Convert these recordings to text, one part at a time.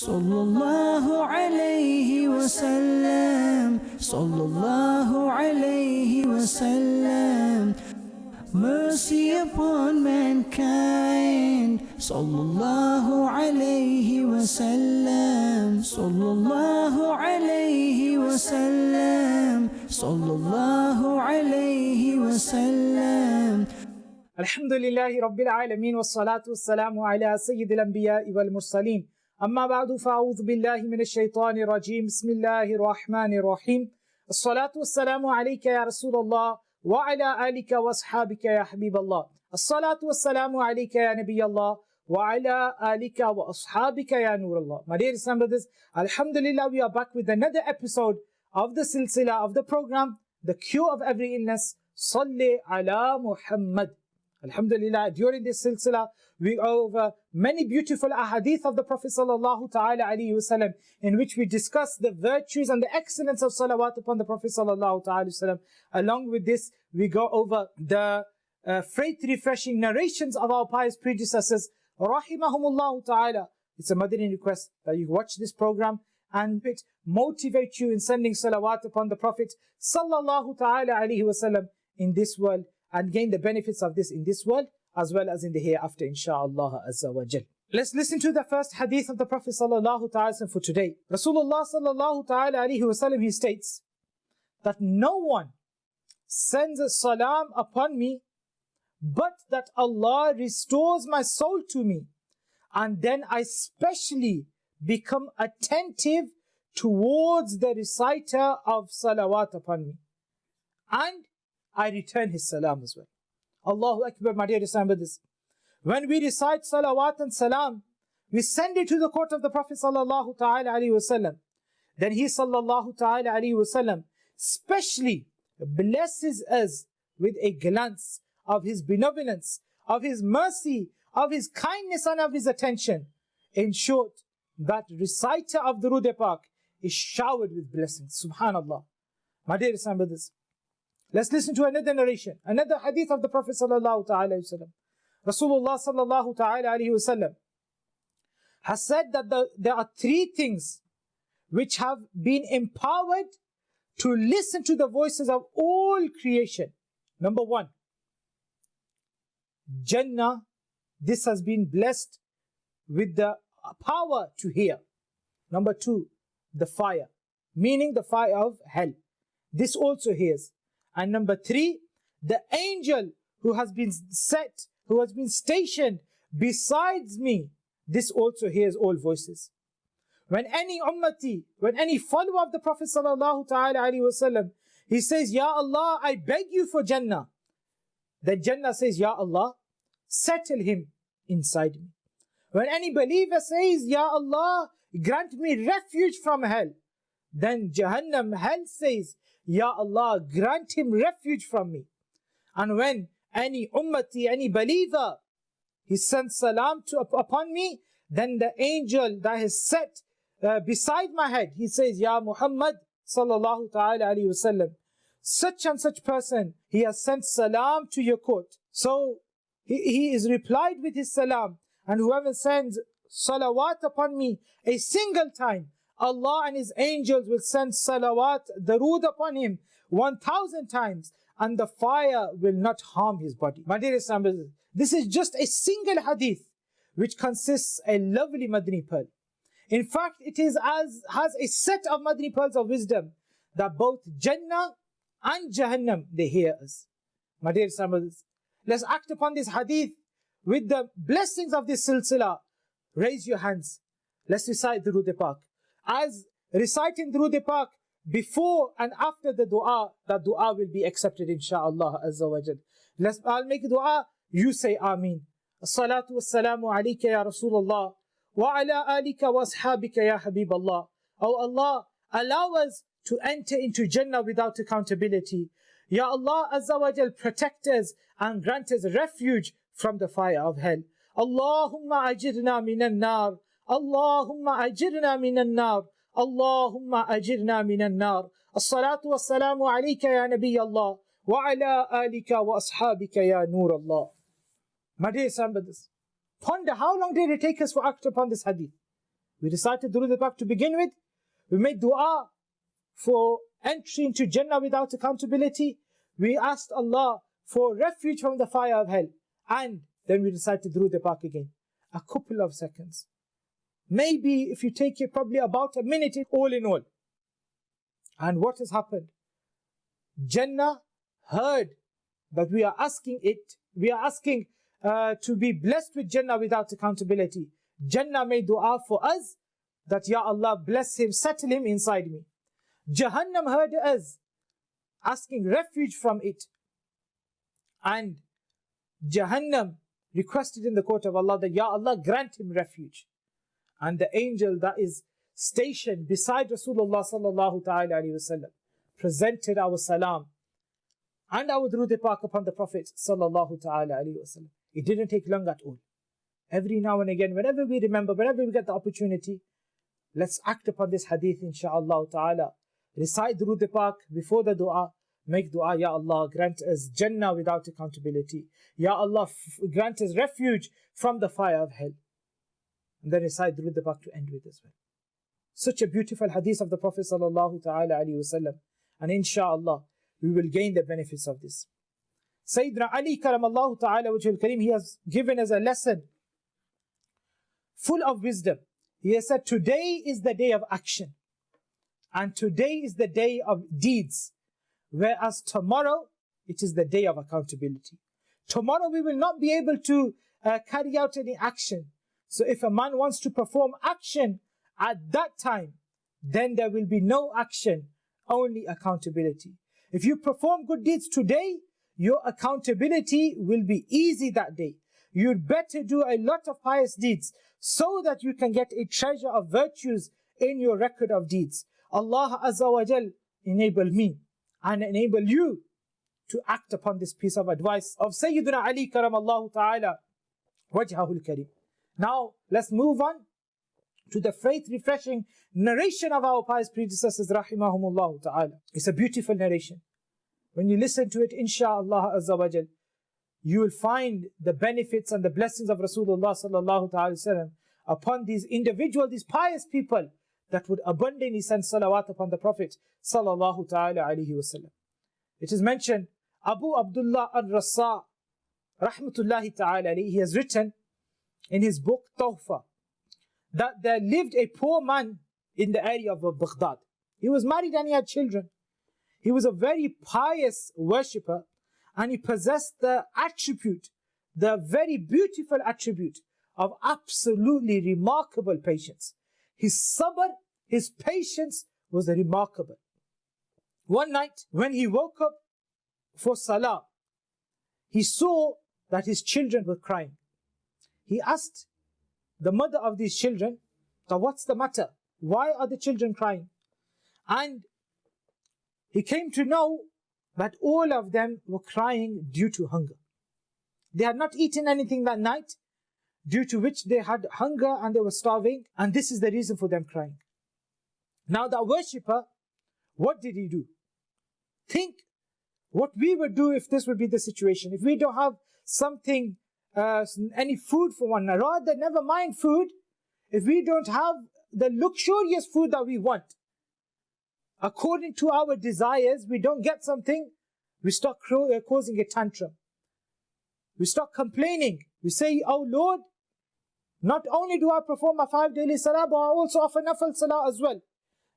Sallallahu alayhi wasallam, sallallahu alayhi wasallam. Mercy upon mankind, sallallahu alayhi wasallam, sallallahu alayhi wasallam, sallallahu alayhi wasallam. Alhamdulillahi Rabbil Alameen, wassalatu wassalamu ala Sayyidil Anbiya'i wal Mursaleen. Amma ba'du, fa'udhu billahi minash shaitanir rajeem. Bismillahir Rahmanir Rahim. As-salatu wassalamu alayka ya Rasulullah wa ala alika wa ashabika ya Habiballah. As-salatu wassalamu alayka ya Nabiyallah wa ala alika wa ashabika ya Nurallah. My dear Islam brothers, Alhamdulillah, we are back with another episode of the silsila of the program, The Cure of Every Illness. Salli ala Muhammad. Alhamdulillah, during this silsila, we go over many beautiful ahadith of the Prophet sallallahu ta'ala alayhi wasallam, in which we discuss the virtues and the excellence of salawat upon the Prophet sallallahu ta'ala wasallam. Along with this, we go over the faith refreshing narrations of our pious predecessors, rahimahumullah ta'ala. It's a Madani request that you watch this program and it motivate you in sending salawat upon the Prophet sallallahu ta'ala alayhi wasallam in this world, and gain the benefits of this in this world as well as in the hereafter, insha'Allah azza wa jal. Let's listen to the first hadith of the Prophet sallallahu ta'ala for today. Rasulullah sallallahu ta'ala alayhi wasallam, he states that no one sends a salam upon me but that Allah restores my soul to me, and then I specially become attentive towards the reciter of salawat upon me, and I return his salam as well. Allahu Akbar, my dear Islam brothers. When we recite salawat and salam, we send it to the court of the Prophet sallallahu ta'ala alayhi wasallam. Then he sallallahu ta'ala alayhi wasallam specially blesses us with a glance of his benevolence, of his mercy, of his kindness and of his attention. In short, that reciter of the Durood Pak is showered with blessings. Subhanallah. My dear Islam brothers, let's listen to another narration, another hadith of the Prophet sallallahu ta'ala alayhi wasallam. Rasulullah sallallahu ta'ala alayhi wasallam has said that there are three things which have been empowered to listen to the voices of all creation. Number one, Jannah. This has been blessed with the power to hear. Number two, the fire, meaning the fire of hell. This also hears. And number three, the angel who has been set, who has been stationed besides me, this also hears all voices. When any ummati, when any follower of the Prophet sallallahu ta'ala alayhi wasallam, he says, Ya Allah, I beg you for Jannah. Then Jannah says, Ya Allah, settle him inside me. When any believer says, Ya Allah, grant me refuge from hell, then Jahannam, hell says, Ya Allah, grant him refuge from me. And when any ummati, any believer, he sends salam upon me, then the angel that is set beside my head, he says, Ya Muhammad sallallahu ta'ala alayhi wasallam, such and such person, he has sent salam to your court. So he is replied with his salam, and whoever sends salawat upon me a single time, Allah and his angels will send salawat, darood upon him 1,000 times, and the fire will not harm his body. My dear Islam brothers, this is just a single hadith which consists a lovely Madani pearl. In fact, it has a set of Madani pearls of wisdom that both Jannah and Jahannam, they hear us. My dear Islam brothers, let's act upon this hadith with the blessings of this silsila. Raise your hands. Let's recite the Durood Pak. As reciting Durood Pak before and after the dua, that dua will be accepted insha'Allah azza wa jal. I'll make a dua, you say Ameen. As-salatu wassalamu alayka ya Rasulullah wa ala alika wa ashabika ya Habiballah. Oh Allah, allow us to enter into Jannah without accountability. Ya Allah azza wa jal, protect us and grant us refuge from the fire of hell. Allahumma ajirna minan nar. Allahumma ajirna minan nar. Allahumma ajirna minan nar. As-salatu wassalamu alayka ya Nabi Allah wa ala alika wa ashabika ya Nur Allah. My dear Islam brothers, ponder how long did it take us to act upon this hadith? We recited Durood Pak to begin with. We made dua for entry into Jannah without accountability. We asked Allah for refuge from the fire of hell. And then we recited Durood Pak again. A couple of seconds. Maybe if you take it, probably about a minute all in all. And what has happened? Jannah heard that we are asking to be blessed with Jannah without accountability. Jannah made dua for us that, Ya Allah, bless him, settle him inside me. Jahannam heard us asking refuge from it. And Jahannam requested in the court of Allah that, Ya Allah, grant him refuge. And the angel that is stationed beside Rasulullah sallallahu ta'ala alayhi wasallam presented our salam and our Durood Pak upon the Prophet sallallahu ta'ala alayhi wasallam. It didn't take long at all. Every now and again, whenever we remember, whenever we get the opportunity, let's act upon this hadith, insha'Allah ta'ala. Recite Durood Pak before the dua. Make dua, Ya Allah, grant us Jannah without accountability. Ya Allah, grant us refuge from the fire of hell. And then recite Durood Pak to end with as well. Such a beautiful hadith of the Prophet sallallahu ta'ala alayhi wasallam. And insha'Allah, we will gain the benefits of this. Sayyidina Ali karamallahu ta'ala wajhul kareem, he has given us a lesson full of wisdom. He has said, today is the day of action. And today is the day of deeds. Whereas tomorrow, it is the day of accountability. Tomorrow we will not be able to carry out any action. So if a man wants to perform action at that time, then there will be no action, only accountability. If you perform good deeds today, your accountability will be easy that day. You'd better do a lot of pious deeds so that you can get a treasure of virtues in your record of deeds. Allah Azza wa Jal enable me and enable you to act upon this piece of advice of Sayyidina Ali karamallahu ta'ala wajhahul kareem. Now let's move on to the faith refreshing narration of our pious predecessors rahimahumullah ta'ala. It's a beautiful narration. When you listen to it, insha'Allah Azza wa Jal, you will find the benefits and the blessings of Rasulullah sallallahu ta'ala wasallam upon these individuals, these pious people that would abundantly send salawat upon the Prophet sallallahu ta'ala alayhi wasallam. It is mentioned, Abu Abdullah al-Rassa rahmatullahi ta'ala alayhi, he has written in his book Tawfa that there lived a poor man in the area of Baghdad. He was married and he had children. He was a very pious worshipper and he possessed the attribute, the very beautiful attribute of absolutely remarkable patience. His sabr, his patience was remarkable. One night when he woke up for salah, he saw that his children were crying. He asked the mother of these children, so what's the matter? Why are the children crying? And he came to know that all of them were crying due to hunger. They had not eaten anything that night, due to which they had hunger and they were starving, and this is the reason for them crying. Now that worshipper, what did he do? Think what we would do if this would be the situation. If we don't have something, any food for one, rather never mind food, if we don't have the luxurious food that we want, according to our desires, we don't get something, we start causing a tantrum. We start complaining. We say, oh Lord, not only do I perform my 5 daily salah, but I also offer nafal salah as well.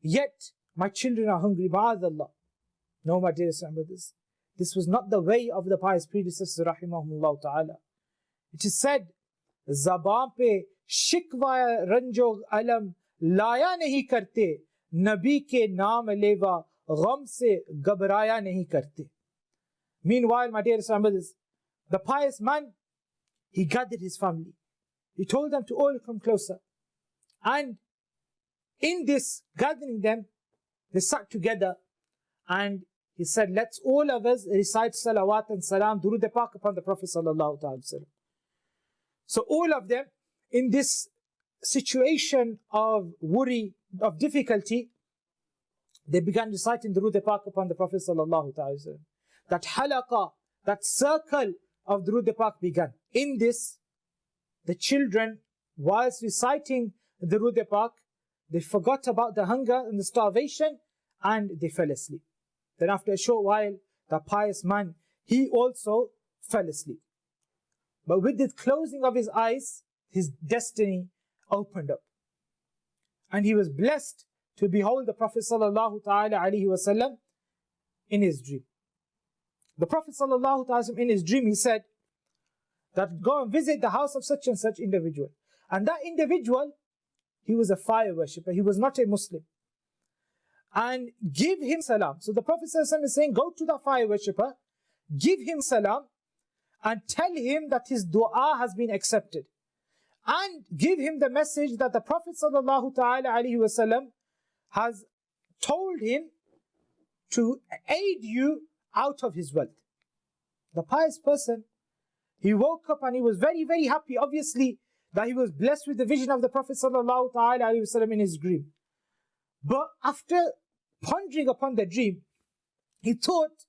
Yet, my children are hungry, ma'adallah. No, my dearest brothers, this was not the way of the pious predecessors, rahimahumullah ta'ala. It is said, Zabaan pe shikwa ranjo alam laya nahi karte, Nabi ke naam lewa gham se ghabraya nahi karte. Meanwhile, my dearest brothers, the pious man, he gathered his family. He told them to all come closer. And in this gathering them, they sat together and he said, let's all of us recite salawat and salam, Durood Pak upon the Prophet sallallahu alaihi wasallam. So all of them, in this situation of worry, of difficulty, they began reciting Durood Pak upon the Prophet sallallahu alaihi wasallam. That halaqa, that circle of Durood Pak began. In this, the children, whilst reciting Durud Pak, they forgot about the hunger and the starvation, and they fell asleep. Then after a short while, the pious man, he also fell asleep. But with the closing of his eyes, his destiny opened up. And he was blessed to behold the Prophet ﷺ in his dream. The Prophet ﷺ in his dream, he said that go and visit the house of such and such individual. And that individual, he was a fire worshipper. He was not a Muslim. And give him salam. So the Prophet ﷺ is saying, go to the fire worshipper, give him salam, and tell him that his dua has been accepted. And give him the message that the Prophet ﷺ has told him to aid you out of his wealth. The pious person, he woke up and he was very, very happy, obviously, that he was blessed with the vision of the Prophet ﷺ in his dream. But after pondering upon the dream, he thought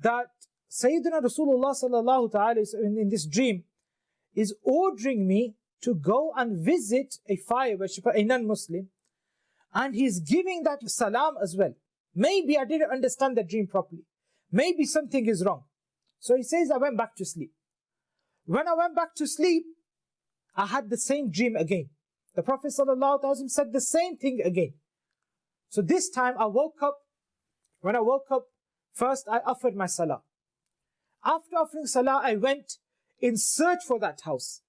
that Sayyidina Rasulullah ﷺ in this dream is ordering me to go and visit a fire worshipper, a non-Muslim, and he's giving that salam as well. Maybe I didn't understand the dream properly. Maybe something is wrong. So he says, I went back to sleep. When I went back to sleep, I had the same dream again. The Prophet ﷺ said the same thing again. So this time I woke up. When I woke up, first I offered my salah. After offering salah, I went in search for that house.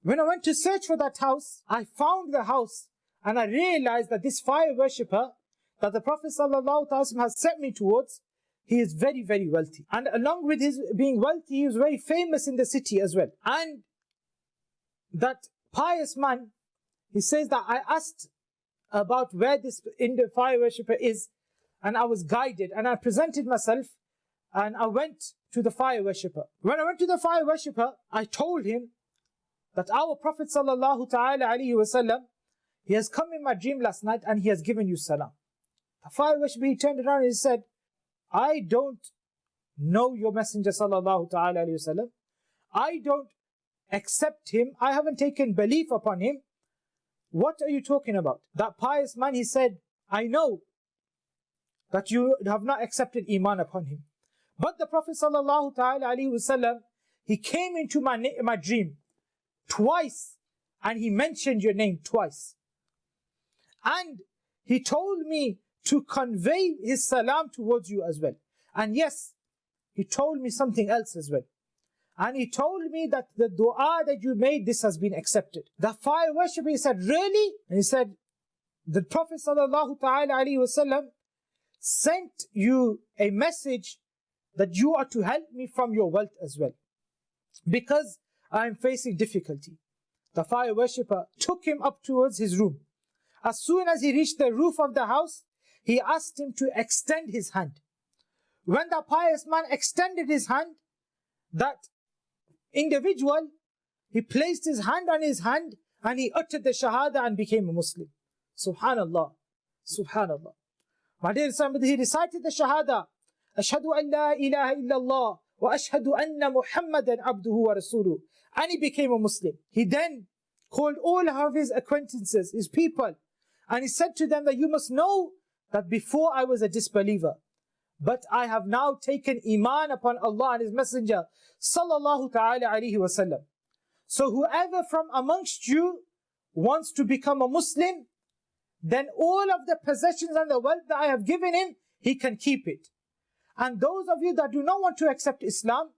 When I went to search for that house, I found the house and I realized that this fire worshipper that the Prophet ﷺ has sent me towards, he is very, very wealthy. And along with his being wealthy, he was very famous in the city as well. And that pious man, he says that I asked about where this fire worshipper is, and I was guided, and I presented myself, and I went to the fire worshipper. When I went to the fire worshipper, I told him that our Prophet ﷺ, he has come in my dream last night and he has given you salam. The fire worshipper, he turned around and he said, I don't know your Messenger ﷺ. I don't accept him. I haven't taken belief upon him. What are you talking about? That pious man, he said, I know that you have not accepted Iman upon him. But the Prophet ﷺ, he came into my dream twice and he mentioned your name twice. And he told me to convey his salam towards you as well. And yes, he told me something else as well. And he told me that the dua that you made, this has been accepted. The fire worshipper, he said, really? And he said, the Prophet ﷺ sent you a message that you are to help me from your wealth as well, because I am facing difficulty. The fire worshipper took him up towards his room. As soon as he reached the roof of the house, he asked him to extend his hand. When the pious man extended his hand, that individual, he placed his hand on his hand and he uttered the Shahada and became a Muslim. Subhanallah. Subhanallah. My dear son, he recited the Shahada. Ashhadu an la ilaha illallah wa ashhadu anna Muhammadan abduhu wa rasuluh. And he became a Muslim. He then called all of his acquaintances, his people, and he said to them that you must know that before I was a disbeliever, but I have now taken Iman upon Allah and His Messenger sallallahu ta'ala alayhi wa sallam. So whoever from amongst you wants to become a Muslim, then all of the possessions and the wealth that I have given him, he can keep it. And those of you that do not want to accept Islam,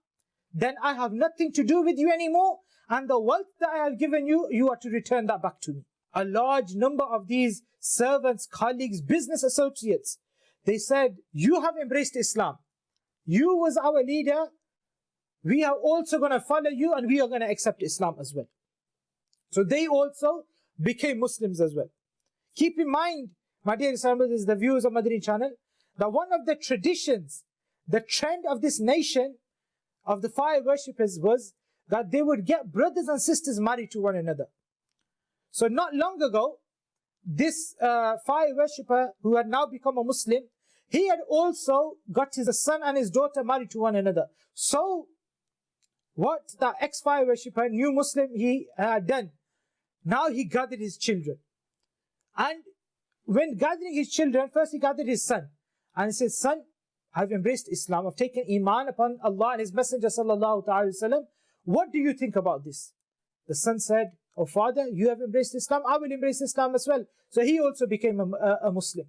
then I have nothing to do with you anymore, and the wealth that I have given you, you are to return that back to me. A large number of these servants, colleagues, business associates, they said, you have embraced Islam. You was our leader. We are also going to follow you and we are going to accept Islam as well. So they also became Muslims as well. Keep in mind, my dear brothers, the viewers of Madani Channel, that one of the traditions, the trend of this nation, of the fire worshippers, was that they would get brothers and sisters married to one another. So not long ago, this fire worshipper who had now become a Muslim, he had also got his son and his daughter married to one another. So what the ex-fire worshipper, new Muslim, he had done, Now he gathered his children. And when gathering his children, first he gathered his son. And he said, son, I've embraced Islam. I've taken Iman upon Allah and His Messenger sallallahu ta'ala wasallam. What do you think about this? The son said, oh father, you have embraced Islam. I will embrace Islam as well. So he also became a Muslim.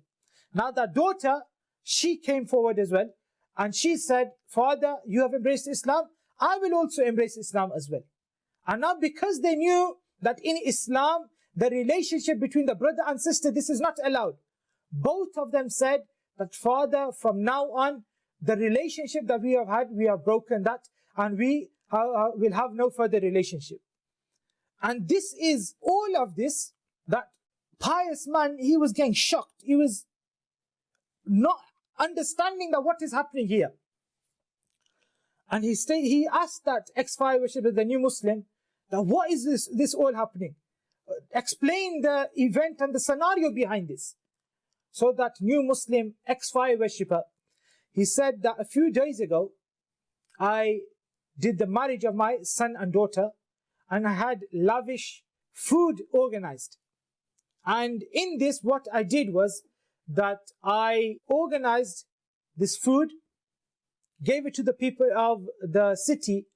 Now the daughter, she came forward as well. And she said, father, you have embraced Islam. I will also embrace Islam as well. And now because they knew that in Islam, the relationship between the brother and sister, this is not allowed. Both of them said that, father, from now on, the relationship that we have had, we have broken that, and we will have no further relationship. And this is all of this, that pious man, he was getting shocked. He was not understanding that what is happening here. And he asked that ex-fire worshipper, the new Muslim, that what is this all happening? Explain the event and the scenario behind this. So that new Muslim ex-fire worshipper, he said that a few days ago, I did the marriage of my son and daughter, and I had lavish food organized. And in this, what I did was that I organized this food, gave it to the people of the city,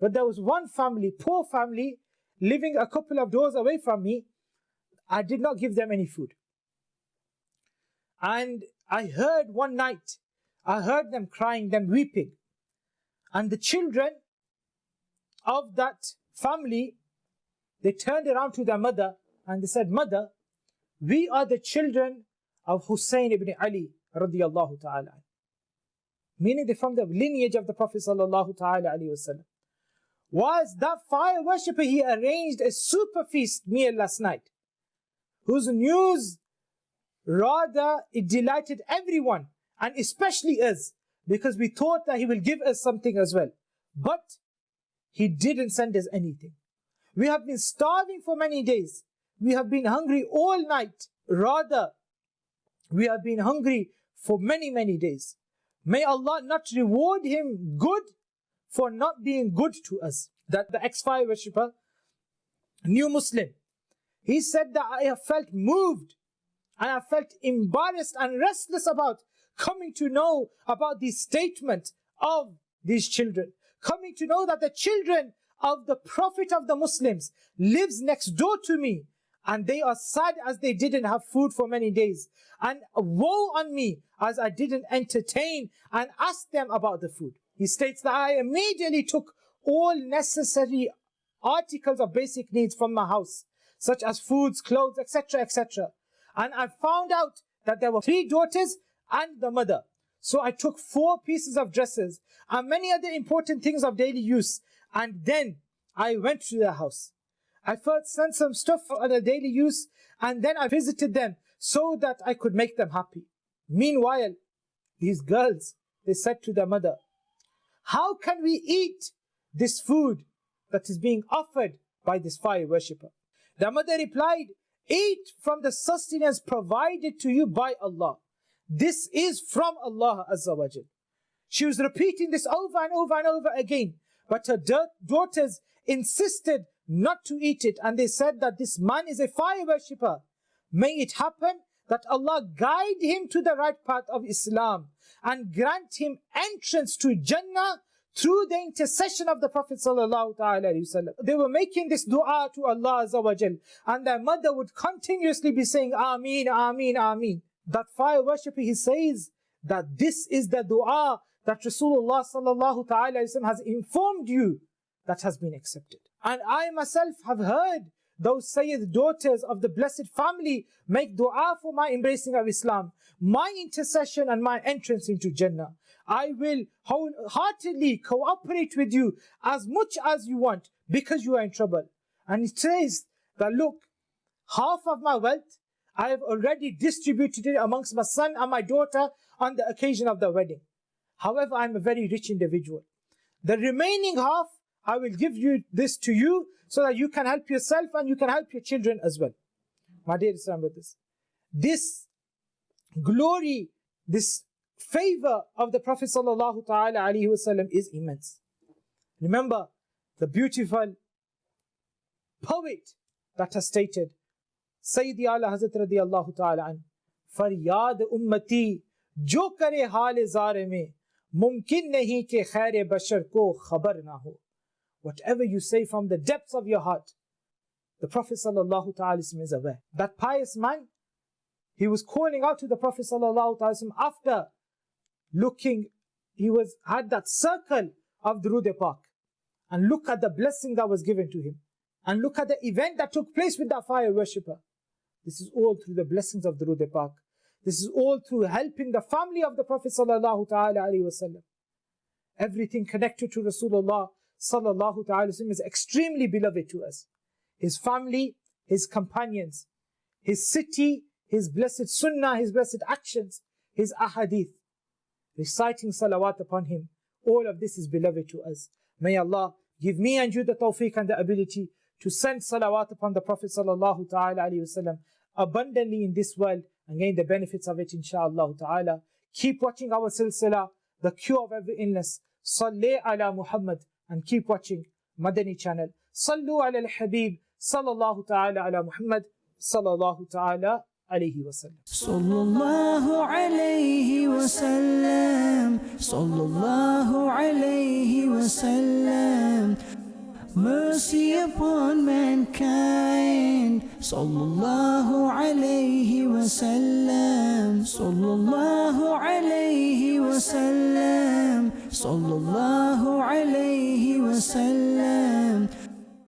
but there was one family, poor family, living a couple of doors away from me. I did not give them any food. And I heard one night, I heard them crying, them weeping. And the children of that family, they turned around to their mother and they said, mother, we are the children of Hussein ibn Ali radiyallahu ta'ala. Meaning they're from the lineage of the Prophet sallallahu ta'ala alayhi wasallam. Was that fire worshipper, he arranged a super feast meal last night, whose news rather it delighted everyone, and especially us, because we thought that he will give us something as well. But he didn't send us anything. We have been starving for many days. We have been hungry all night. Rather, we have been hungry for many, many days. May Allah not reward him good for not being good to us. That the ex-fire worshipper, new Muslim, he said that I have felt moved and I felt embarrassed and restless about coming to know about the statement of these children. Coming to know that the children of the Prophet of the Muslims lives next door to me, and they are sad as they didn't have food for many days. And woe on me as I didn't entertain and ask them about the food. He states that I immediately took all necessary articles of basic needs from my house, such as foods, clothes, etc., etc. And I found out that there were 3 daughters and the mother. So I took 4 pieces of dresses and many other important things of daily use. And then I went to their house. I first sent some stuff for their daily use, and then I visited them so that I could make them happy. Meanwhile, these girls, they said to their mother, how can we eat this food that is being offered by this fire worshipper? Their mother replied, eat from the sustenance provided to you by Allah. This is from Allah Azza wa Jal. She was repeating this over and over and over again, but her daughters insisted not to eat it, and they said that this man is a fire worshipper. May it happen that Allah guide him to the right path of Islam and grant him entrance to Jannah through the intercession of the Prophet sallallahu alaihi wasallam. They were making this dua to Allah Azza wa Jal, and their mother would continuously be saying, Ameen, Ameen, Ameen. That fire worshipper, he says that this is the dua that Rasulullah sallallahu alaihi wasallam has informed you that has been accepted. And I myself have heard those Sayyid daughters of the blessed family make dua for my embracing of Islam, my intercession and my entrance into Jannah. I will wholeheartedly cooperate with you as much as you want because you are in trouble. And it says that, look, half of my wealth I have already distributed it amongst my son and my daughter on the occasion of the wedding. However, I am a very rich individual. The remaining half, I will give you this to you so that you can help yourself and you can help your children as well. My dear Islam brothers, this glory, this favor of the Prophet sallallahu ta'ala alaihi wasallam is immense. Remember the beautiful poet that has stated, Sayyidi Ala Hazrat radiyallahu ta'ala an, Faryad ummati, jo kare haal zare mein, mumkin nahi ke khair bashar ko khabar na ho. Whatever you say from the depths of your heart, the Prophet sallallahu ta'ala is aware. That pious man, he was calling out to the Prophet sallallahu ta'ala after looking, had that circle of Durood Pak, and look at the blessing that was given to him, and look at the event that took place with that fire worshipper. This is all through the blessings of Durood Pak. This is all through helping the family of the Prophet sallallahu ta'ala alayhi wasallam. Everything connected to Rasulullah sallallahu ta'ala is extremely beloved to us. His family, his companions, his city, his blessed sunnah, his blessed actions, his ahadith, reciting salawat upon him. All of this is beloved to us. May Allah give me and you the tawfiq and the ability to send salawat upon the Prophet sallallahu ta'ala alayhi wasallam abundantly in this world and gain the benefits of it, inshaAllah ta'ala. Keep watching our silsila, the cure of every illness. Salli ala Muhammad, and keep watching Madani Channel. Sallu ala al-Habib, sallallahu ta'ala ala Muhammad, sallallahu ta'ala alayhi wa sallam. Sallallahu alayhi wa sallam, sallallahu alayhi wa sallam. Mercy upon mankind, sallallahu alayhi wa sallam, sallallahu alayhi wa sallam, sallallahu alayhi wa sallam.